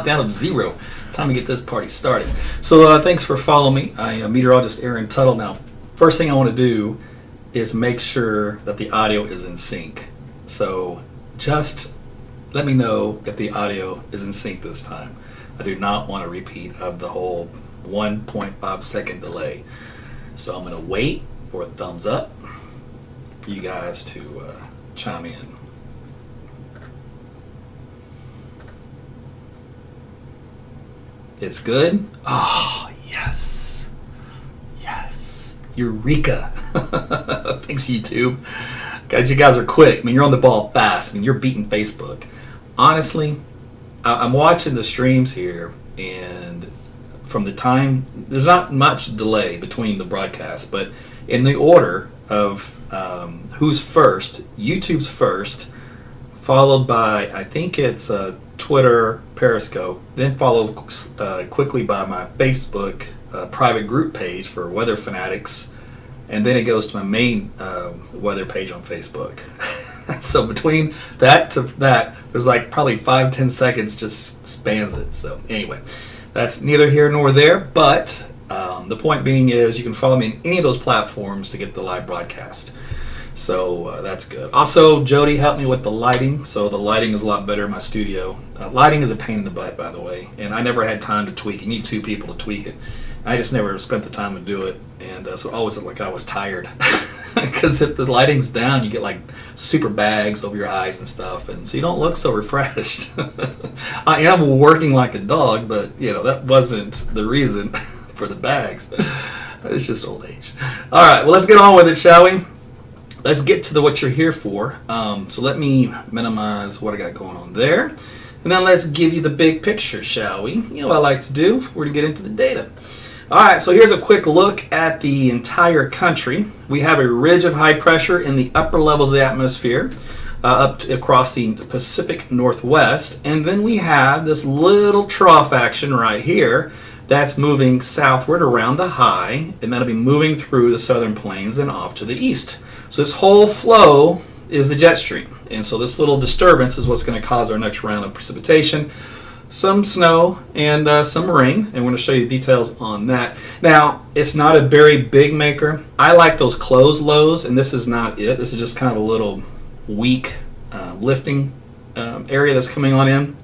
countdown of 0. Time to get this party started. So thanks for following me. I am Meteorologist Tuttle. Now, first thing I want to do is make sure that the audio is in sync. So just let me know if the audio is in sync this time. I do not want a repeat of the whole 1.5 second delay. So I'm going to wait for a thumbs up for you guys to chime in. It's good? Oh, yes. Yes. Eureka. Thanks, YouTube. Guys, you guys are quick. I mean, you're on the ball fast. I mean, you're beating Facebook. Honestly, I'm watching the streams here, and from the time, there's not much delay between the broadcasts, but in the order of who's first, YouTube's first, followed by, I think it's Twitter, Periscope, then followed quickly by my Facebook private group page for weather fanatics, and then it goes to my main weather page on Facebook. So between that to that, there's like probably 5-10 seconds just spans it. So anyway, that's neither here nor there, but the point being is you can follow me in any of those platforms to get the live broadcast. So that's good. Also, Jody helped me with the lighting, so the lighting is a lot better in my studio. Lighting is a pain in the butt, by the way, and I never had time to tweak it. You need 2 people to tweak it. I just never spent the time to do it, and so it always looked like I was tired. Because if the lighting's down, you get like super bags over your eyes and stuff, and so you don't look so refreshed. I am working like a dog, but that wasn't the reason for the bags. It's just old age. All right, well, let's get on with it, shall we? Let's get to what you're here for. So let me minimize what I got going on there. And then let's give you the big picture, shall we? You know what I like to do. We're going to get into the data. All right, so here's a quick look at the entire country. We have a ridge of high pressure in the upper levels of the atmosphere across the Pacific Northwest. And then we have this little trough action right here that's moving southward around the high, and that'll be moving through the southern plains and off to the east. So this whole flow is the jet stream. And so this little disturbance is what's going to cause our next round of precipitation. Some snow and some rain, and we're going to show you details on that. Now, it's not a very big maker. I like those closed lows, and this is not it. This is just kind of a little weak lifting area that's coming on in.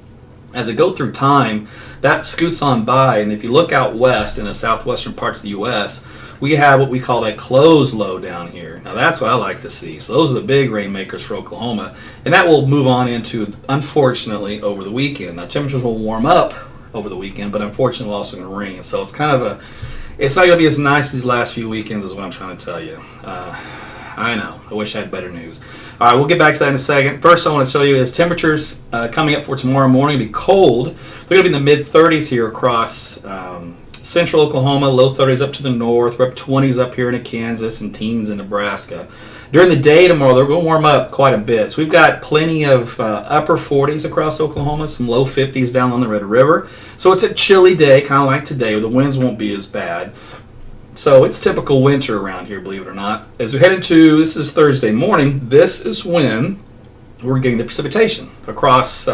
As it goes through time, that scoots on by, and if you look out west in the southwestern parts of the U.S., we have what we call that closed low down here. Now that's what I like to see. So those are the big rainmakers for Oklahoma, and that will move on into, unfortunately, over the weekend. Now temperatures will warm up over the weekend, but unfortunately we're also going to rain. So it's kind of it's not going to be as nice these last few weekends as what I'm trying to tell you. I know. I wish I had better news. All right, we'll get back to that in a second. First, I want to show you is temperatures coming up for tomorrow morning. It'll be cold. They're going to be in the mid-30s here across central Oklahoma, low 30s up to the north. We're up 20s up here in Kansas and teens in Nebraska. During the day tomorrow, they're going to warm up quite a bit. So we've got plenty of upper 40s across Oklahoma, some low 50s down on the Red River. So it's a chilly day, kind of like today, where the winds won't be as bad. So it's typical winter around here, believe it or not. As we head into, this is Thursday morning, this is when we're getting the precipitation across,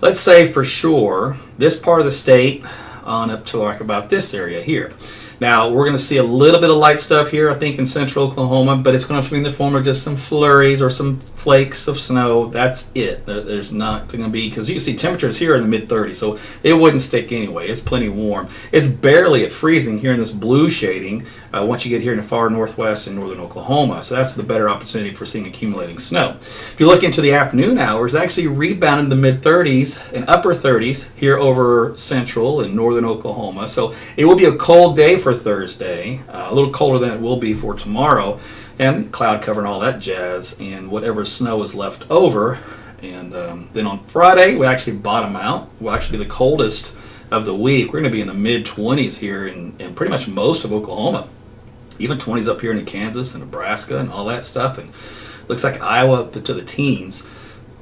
let's say for sure, this part of the state on up to like about this area here. Now, we're going to see a little bit of light stuff here, I think, in central Oklahoma, but it's going to be in the form of just some flurries or some flakes of snow. That's it. There's not going to be, because you can see temperatures here in the mid-30s, so it wouldn't stick anyway. It's plenty warm. It's barely at freezing here in this blue shading once you get here in the far northwest and northern Oklahoma, so that's the better opportunity for seeing accumulating snow. If you look into the afternoon hours, actually rebounded to the mid-30s and upper 30s here over central and northern Oklahoma, so it will be a cold day for Thursday, a little colder than it will be for tomorrow, and cloud cover and all that jazz, and whatever snow is left over. And then on Friday, we actually bottom out. We'll actually be the coldest of the week. We're going to be in the mid-20s here in pretty much most of Oklahoma, even 20s up here in Kansas and Nebraska and all that stuff, and looks like Iowa up to the teens.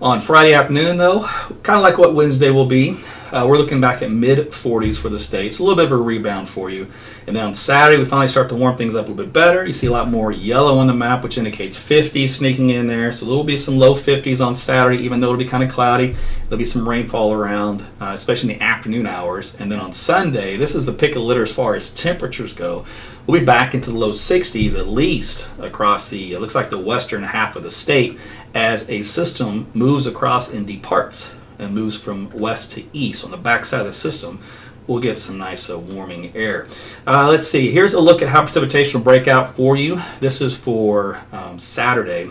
On Friday afternoon, though, kind of like what Wednesday will be, we're looking back at mid-40s for the state. It's a little bit of a rebound for you. And then on Saturday, we finally start to warm things up a little bit better. You see a lot more yellow on the map, which indicates 50s sneaking in there. So there will be some low 50s on Saturday, even though it'll be kind of cloudy. There'll be some rainfall around, especially in the afternoon hours. And then on Sunday, this is the pick of the litter as far as temperatures go. We'll be back into the low 60s at least across it looks like the western half of the state, as a system moves across and departs and moves from west to east. On the backside of the system, we'll get some nice warming air. Let's see. Here's a look at how precipitation will break out for you. This is for Saturday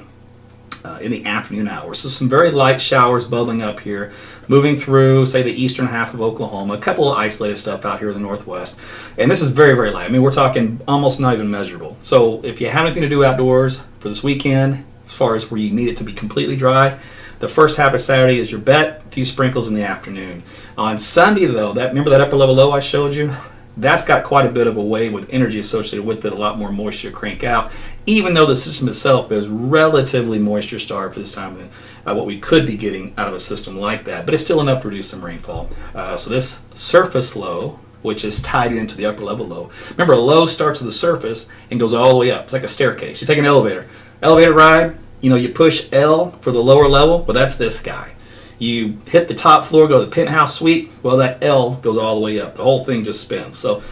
in the afternoon hours. So some very light showers bubbling up here, moving through, say, the eastern half of Oklahoma. A couple of isolated stuff out here in the northwest. And this is very, very light. I mean, we're talking almost not even measurable. So if you have anything to do outdoors for this weekend, as far as where you need it to be completely dry, the first half of Saturday is your bet. A few sprinkles in the afternoon. On Sunday, though, remember that upper level low I showed you? That's got quite a bit of a wave with energy associated with it, a lot more moisture to crank out, even though the system itself is relatively moisture starved for this time of what we could be getting out of a system like that. But it's still enough to reduce some rainfall. So this surface low, which is tied into the upper level low. Remember, a low starts at the surface and goes all the way up. It's like a staircase. You take an elevator ride, you push L for the lower level. Well, that's this guy. You hit the top floor, go to the penthouse suite. Well, that L goes all the way up. The whole thing just spins. So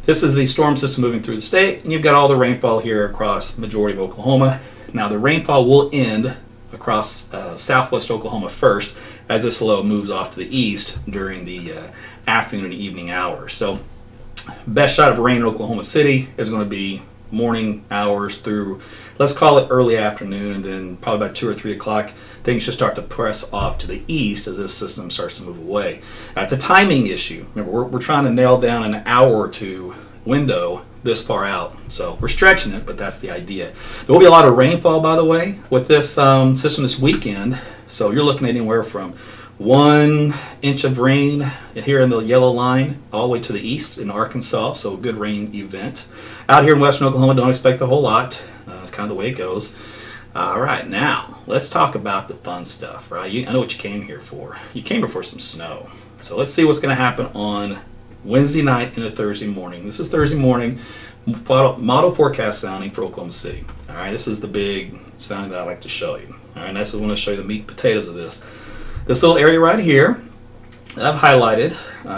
this is the storm system moving through the state, and you've got all the rainfall here across majority of Oklahoma. Now, the rainfall will end across southwest Oklahoma first as this low moves off to the east during the afternoon and evening hours. So best shot of rain in Oklahoma City is going to be morning hours through, let's call it early afternoon, and then probably about 2 or 3 o'clock, things should start to press off to the east as this system starts to move away. Now, it's a timing issue. Remember, we're trying to nail down an hour or two window this far out. So we're stretching it, but that's the idea. There will be a lot of rainfall, by the way, with this system this weekend. So you're looking at anywhere from 1 inch of rain here in the yellow line all the way to the east in Arkansas. So a good rain event. Out here in western Oklahoma, don't expect a whole lot. It's kind of the way it goes. All right, now let's talk about the fun stuff, right? I know what you came here for. You came here for some snow. So let's see what's going to happen on Wednesday night into Thursday morning. This is Thursday morning model forecast sounding for Oklahoma City. All right, this is the big sounding that I like to show you. All right, and this is when I show you the meat and potatoes of this. This little area right here that I've highlighted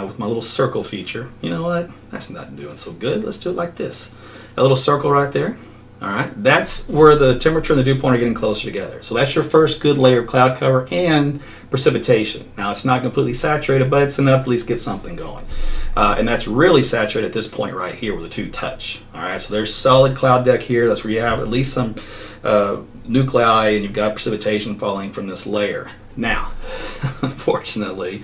with my little circle feature. You know what? That's not doing so good. Let's do it like this. A little circle right there. All right, that's where the temperature and the dew point are getting closer together. So that's your first good layer of cloud cover and precipitation. Now, it's not completely saturated, but it's enough to at least get something going. And that's really saturated at this point right here where the two touch. All right, so there's solid cloud deck here. That's where you have at least some nuclei, and you've got precipitation falling from this layer. Now, unfortunately,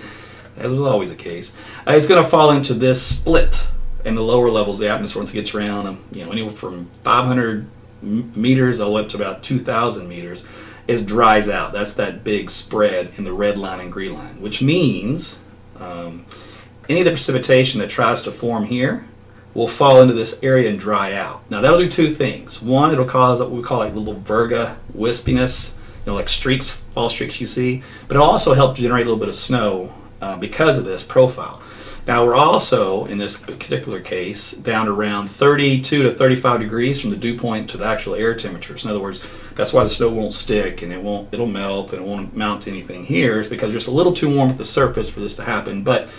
as was always the case, it's going to fall into this split in the lower levels of the atmosphere once it gets around, anywhere from 500 meters all the way up to about 2,000 meters. It dries out. That's that big spread in the red line and green line, which means any of the precipitation that tries to form here will fall into this area and dry out. Now, that'll do two things. One, it'll cause what we call like little virga wispiness, like streaks, fall streaks you see, but it'll also help generate a little bit of snow because of this profile. Now, we're also, in this particular case, down around 32 to 35 degrees from the dew point to the actual air temperatures. In other words, that's why the snow won't stick and it'll melt and it won't amount to anything here. It's because it's a little too warm at the surface for this to happen, but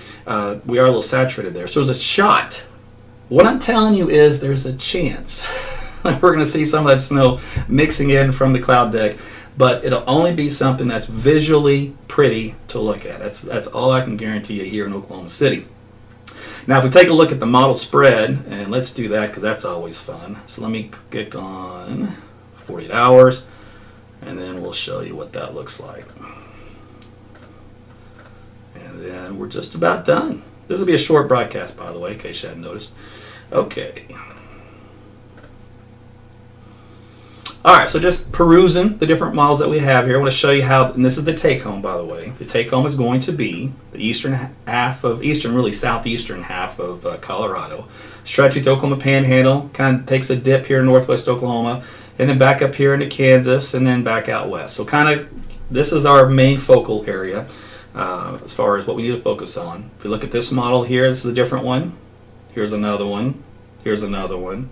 we are a little saturated there. So there's a shot. What I'm telling you is there's a chance we're going to see some of that snow mixing in from the cloud deck, but it'll only be something that's visually pretty to look at. That's all I can guarantee you here in Oklahoma City. Now, if we take a look at the model spread, and let's do that because that's always fun. So let me click on 48 hours, and then we'll show you what that looks like. And then we're just about done. This will be a short broadcast, by the way, in case you hadn't noticed. Okay. All right, so just perusing the different models that we have here. I want to show you how, and this is the take-home, by the way. The take-home is going to be the southeastern half of Colorado. Stretching the Oklahoma Panhandle, kind of takes a dip here in northwest Oklahoma, and then back up here into Kansas, and then back out west. So kind of this is our main focal area as far as what we need to focus on. If you look at this model here, this is a different one. Here's another one. Here's another one.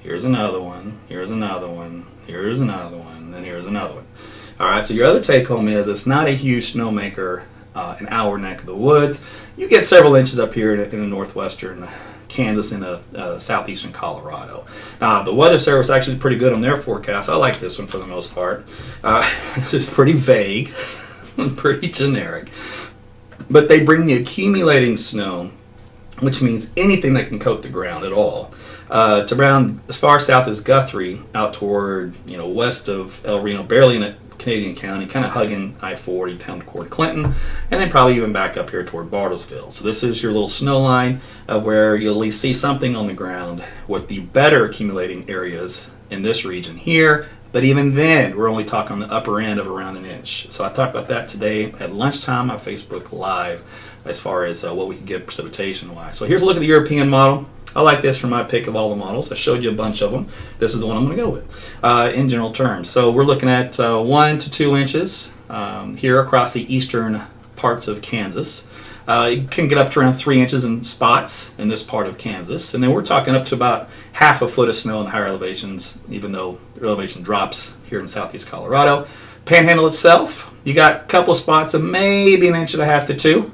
Here's another one. Here's another one. Here's another one. And here's another one. All right, so your other take home is it's not a huge snowmaker in our neck of the woods. You get several inches up here in the northwestern Kansas and southeastern Colorado. The Weather Service actually is pretty good on their forecast. I like this one for the most part. It's pretty vague, pretty generic. But they bring the accumulating snow, which means anything that can coat the ground at all, to around as far south as Guthrie, out toward west of El Reno, barely in a Canadian county, kind of hugging I-40 down toward Clinton, and then probably even back up here toward Bartlesville. So this is your little snow line of where you'll at least see something on the ground, with the better accumulating areas in this region here. But even then, we're only talking on the upper end of around an inch. So I talked about that today at lunchtime on Facebook Live as far as what we can get precipitation-wise. So here's a look at the European model. I like this for my pick of all the models. I showed you a bunch of them. This is the one I'm going to go with in general terms. So we're looking at 1 to 2 inches here across the eastern parts of Kansas. It can get up to around 3 inches in spots in this part of Kansas. And then we're talking up to about half a foot of snow in the higher elevations, even though the elevation drops here in southeast Colorado. Panhandle itself, you got a couple spots of maybe 1.5 inches to 2.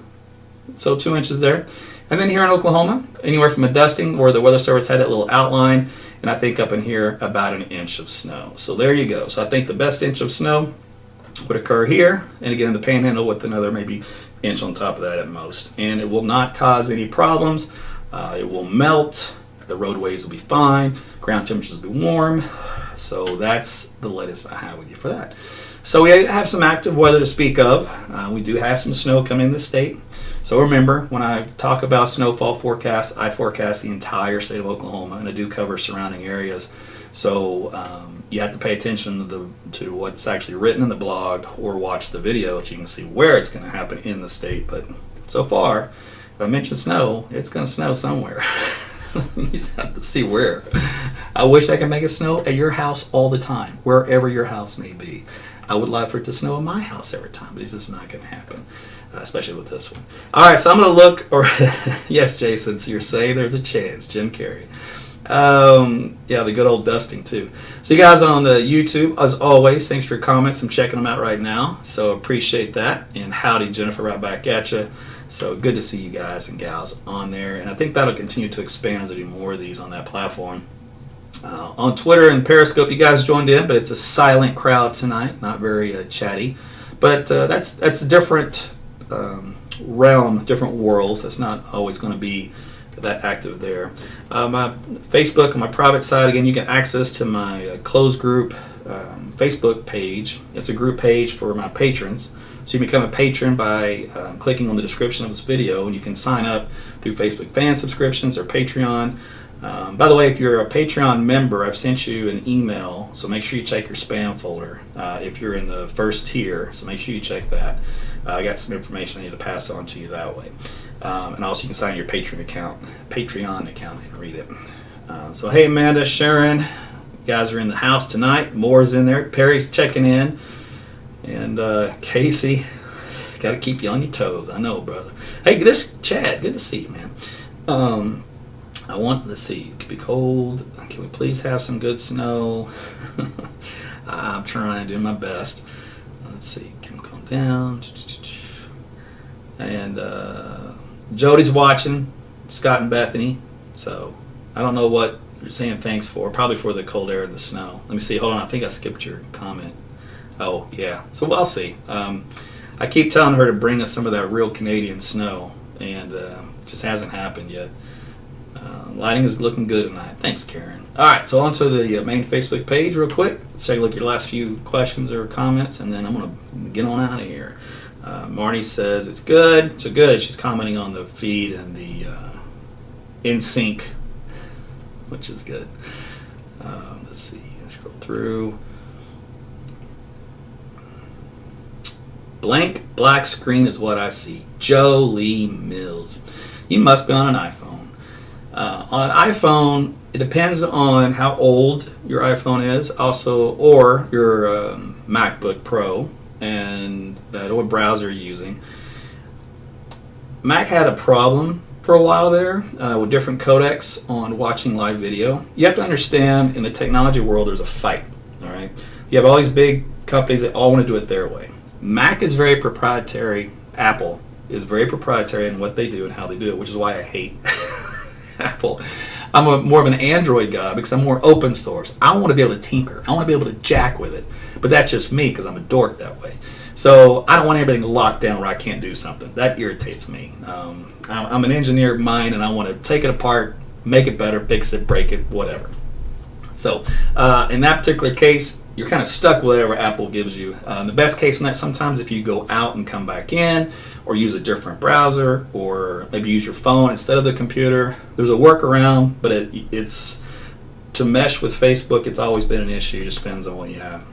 So 2 inches there. And then here in Oklahoma, anywhere from a dusting where the Weather Service had that little outline, and I think up in here about 1 inch of snow. So there you go. So I think the best inch of snow would occur here, and again in the Panhandle with another maybe inch on top of that at most. And it will not cause any problems. It will melt. The roadways will be fine. Ground temperatures will be warm. So that's the latest I have with you for that. So we have some active weather to speak of. We do have some snow coming in the state. So remember, when I talk about snowfall forecasts, I forecast the entire state of Oklahoma, and I do cover surrounding areas. So you have to pay attention to what's actually written in the blog or watch the video so you can see where it's going to happen in the state. But so far, if I mention snow, it's going to snow somewhere. You just have to see where. I wish I could make it snow at your house all the time, wherever your house may be. I would like for it to snow at my house every time, but it's just not going to happen, especially with this one. All right, so I'm going to look, or yes, Jason, so you're saying there's a chance, Jim Carrey. Yeah, the good old dusting too. So you guys on the YouTube, as always, thanks for your comments. I'm checking them out right now, so appreciate that. And howdy, Jennifer, right back at you. So good to see you guys and gals on there, and I think that'll continue to expand as I do more of these on that platform. On Twitter and Periscope, you guys joined in, but it's a silent crowd tonight, not very chatty. But that's a different realm, different worlds. That's not always going to be that active there. My Facebook, on my private side, again, you can access to my closed group Facebook page. It's a group page for my patrons. So you become a patron by clicking on the description of this video, and you can sign up through Facebook fan subscriptions or Patreon. By the way, if you're a Patreon member, I've sent you an email, so make sure you check your spam folder if you're in the first tier, so make sure you check that. I got some information I need to pass on to you that way. And also you can sign your Patreon account and read it. So hey, Amanda, Sharon, you guys are in the house tonight. Moore's in there. Perry's checking in. And Casey, got to keep you on your toes. I know, brother. Hey, there's Chad. Good to see you, man. Let's see, it could be cold. Can we please have some good snow? I'm trying to do my best. Let's see, can we calm down? And Jody's watching, Scott and Bethany. So I don't know what you're saying thanks for. Probably for the cold air and the snow. Let me see, hold on, I think I skipped your comment. Oh, yeah, so I'll see. I keep telling her to bring us some of that real Canadian snow, and it just hasn't happened yet. Lighting is looking good tonight. Thanks, Karen. All right, so on to the main Facebook page real quick. Let's take a look at your last few questions or comments, and then I'm going to get on out of here. Marnie says, it's good. So good. She's commenting on the feed and the in sync, which is good. Let's see. Scroll through. Blank black screen is what I see. Jolie Mills. You must be on an iPhone. On an iPhone, it depends on how old your iPhone is, also, or your MacBook Pro. and what browser you're using. Mac had a problem for a while there with different codecs on watching live video. You have to understand, in the technology world, there's a fight. All right, you have all these big companies that all want to do it their way. Mac is very proprietary. Apple is very proprietary in what they do and how they do it, which is why I hate Apple. I'm more of an Android guy because I'm more open source. I want to be able to tinker. I want to be able to jack with it. But that's just me because I'm a dork that way. So I don't want everything locked down where I can't do something. That irritates me. I'm an engineer mind, and I want to take it apart, make it better, fix it, break it, whatever. So in that particular case, you're kind of stuck with whatever Apple gives you. In the best case in that, sometimes if you go out and come back in, or use a different browser, or maybe use your phone instead of the computer, there's a workaround, but it's to mesh with Facebook, it's always been an issue. It just depends on what you have.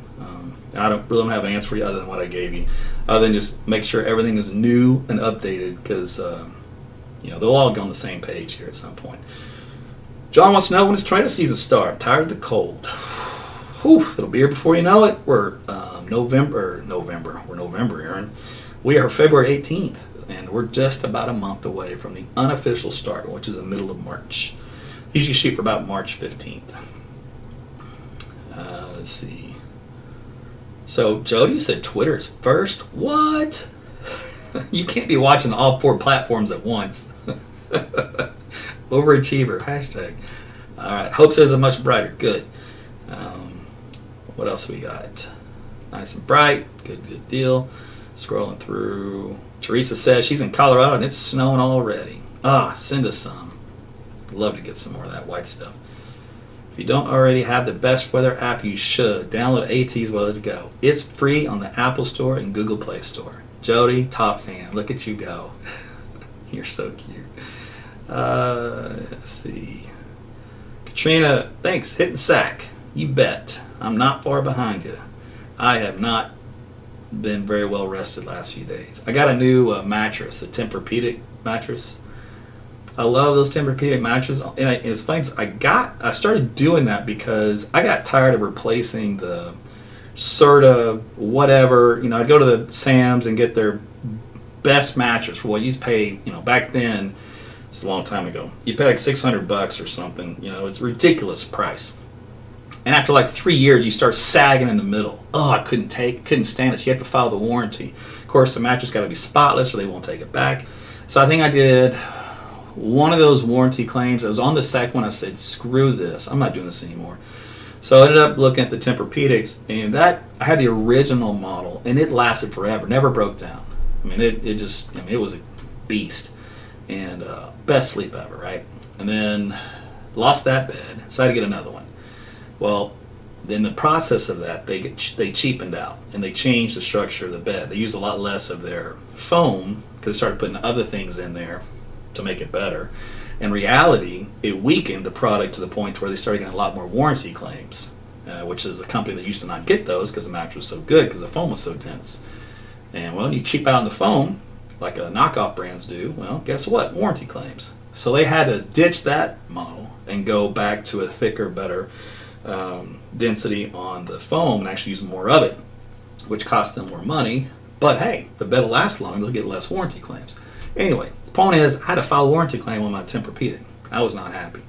I don't have an answer for you other than what I gave you, other than just make sure everything is new and updated, because they'll all go on the same page here at some point. John wants to know, when does tornado season start? Tired of the cold. Whew, it'll be here before you know it. We're November, Aaron. We are February 18th, and we're just about a month away from the unofficial start, which is the middle of March. Usually shoot for about March 15th. Let's see. So, Jody said Twitter's first. What? You can't be watching all 4 platforms at once. Overachiever, hashtag. All right, Hope says I'm much brighter. Good. What else we got? Nice and bright. Good deal. Scrolling through. Teresa says she's in Colorado and it's snowing already. Send us some. Love to get some more of that white stuff. If you don't already have the best weather app, you should. Download AT's Weather to Go. It's free on the Apple Store and Google Play Store. Jody, top fan. Look at you go. You're so cute. Let's see. Katrina, thanks. Hitting sack. You bet. I'm not far behind you. I have not been very well rested last few days. I got a new mattress, a Tempur-Pedic mattress. I love those Tempur-Pedic mattresses. And it's funny, I started doing that because I got tired of replacing the Serta whatever. I'd go to the Sam's and get their best mattress for what you pay. Back then, it's a long time ago, you pay like $600 or something. It's a ridiculous price. And after like 3 years, you start sagging in the middle. I couldn't stand it. You have to file the warranty. Of course, the mattress got to be spotless or they won't take it back. So I think I did one of those warranty claims. I was on the second one. I said, screw this. I'm not doing this anymore. So I ended up looking at the Tempur-Pedics, and I had the original model, and it lasted forever. Never broke down. It was a beast. And best sleep ever, right? And then lost that bed, so I had to get another one. Well, in the process of that, they cheapened out, and they changed the structure of the bed. They used a lot less of their foam because they started putting other things in there to make it better. In reality, it weakened the product to the point where they started getting a lot more warranty claims, which is a company that used to not get those because the mattress was so good because the foam was so dense. And well, you cheap out on the foam, like knockoff brands do, well, guess what? Warranty claims. So they had to ditch that model and go back to a thicker, better density on the foam and actually use more of it, which cost them more money. But hey, the bed will last longer, they'll get less warranty claims. Anyway, the point is, I had to file a warranty claim on my Tempur-Pedic. I was not happy.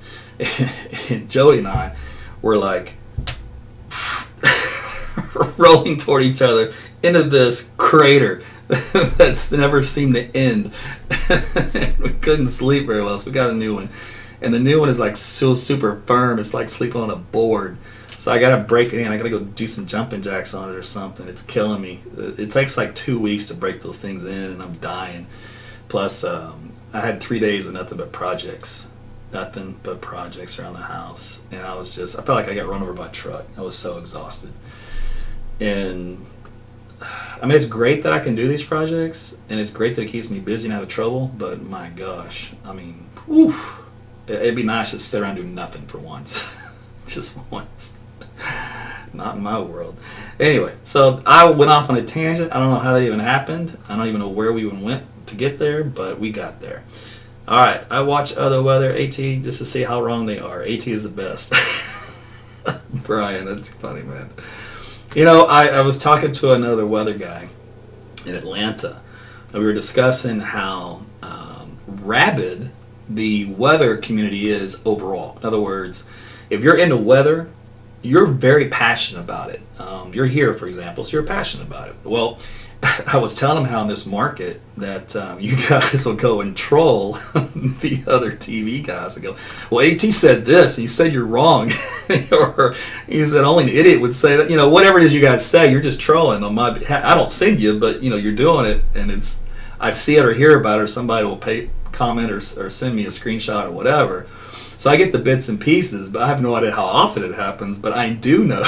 And Jody and I were like rolling toward each other into this crater that's never seemed to end. We couldn't sleep very well, so we got a new one. And the new one is like so super firm, it's like sleeping on a board. So I gotta break it in. I gotta go do some jumping jacks on it or something. It's killing me. It takes like 2 weeks to break those things in, and I'm dying. Plus, I had 3 days of nothing but projects around the house, and I felt like I got run over by a truck. I was so exhausted. And it's great that I can do these projects, and it's great that it keeps me busy and out of trouble, but my gosh, oof, it'd be nice to sit around and do nothing for once. Just once. Not in my world. Anyway, so I went off on a tangent. I don't know how that even happened. I don't even know where we even went to get there, but we got there. All right, I watch other weather, AT, just to see how wrong they are. AT is the best. Brian, that's funny, man. I was talking to another weather guy in Atlanta, and we were discussing how rabid the weather community is overall. In other words, if you're into weather, you're very passionate about it. You're here, for example, so you're passionate about it. Well, I was telling him how in this market that you guys will go and troll the other TV guys and go, well, AT said this, and you said you're wrong. Or he said only an idiot would say that. Whatever it is you guys say, you're just trolling on my behalf. I don't send you, but, you're doing it, and I see it or hear about it, or somebody will comment or send me a screenshot or whatever. So I get the bits and pieces, but I have no idea how often it happens. But I do know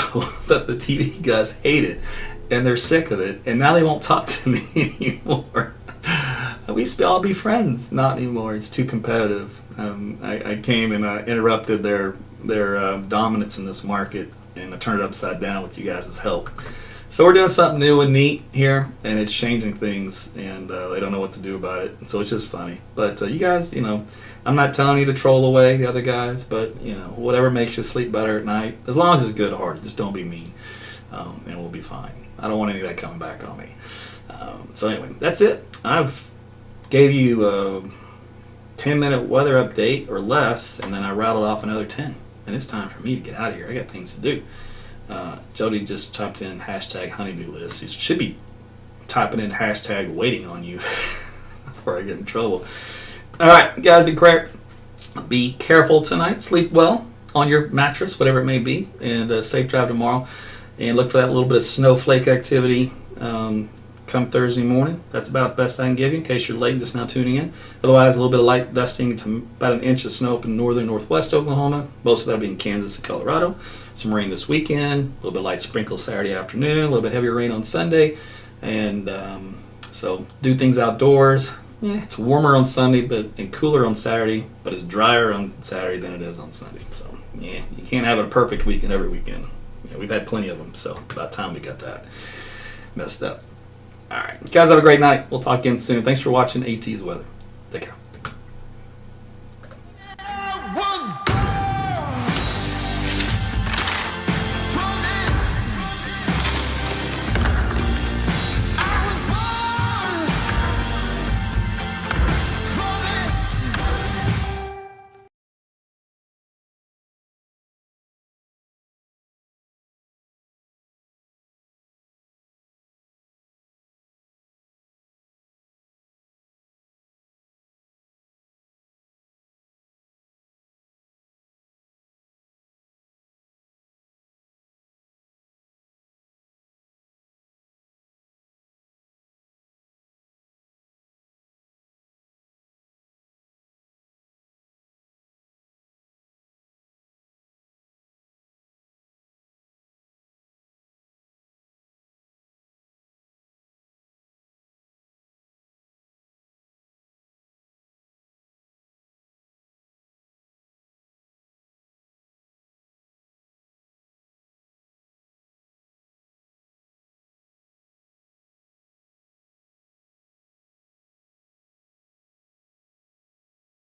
that the TV guys hate it, and they're sick of it, and now they won't talk to me anymore. We used to all be friends. Not anymore. It's too competitive. I came and I interrupted their dominance in this market, and I turned it upside down with you guys' help. So we're doing something new and neat here, and it's changing things, and they don't know what to do about it. So it's just funny. But you guys, I'm not telling you to troll away the other guys, but whatever makes you sleep better at night, as long as it's good-hearted, just don't be mean, and we'll be fine. I don't want any of that coming back on me. So anyway, that's it. I've gave you a 10-minute weather update or less, and then I rattled off another 10. And it's time for me to get out of here. I got things to do. Jody just typed in hashtag honeydew list. You should be typing in hashtag waiting on you before I get in trouble. All right, guys, be careful tonight. Sleep well on your mattress, whatever it may be, and safe drive tomorrow. And look for that little bit of snowflake activity come Thursday morning. That's about the best I can give you in case you're late just now tuning in. Otherwise, a little bit of light dusting to about an inch of snow up in northern northwest Oklahoma. Most of that will be in Kansas and Colorado. Some rain this weekend. A little bit light sprinkles Saturday afternoon. A little bit heavier rain on Sunday. And so do things outdoors. Yeah, it's warmer on Sunday and cooler on Saturday, but it's drier on Saturday than it is on Sunday. So, yeah, you can't have a perfect weekend every weekend. Yeah, we've had plenty of them, so about time we got that messed up. All right. Guys, have a great night. We'll talk again soon. Thanks for watching AT's Weather.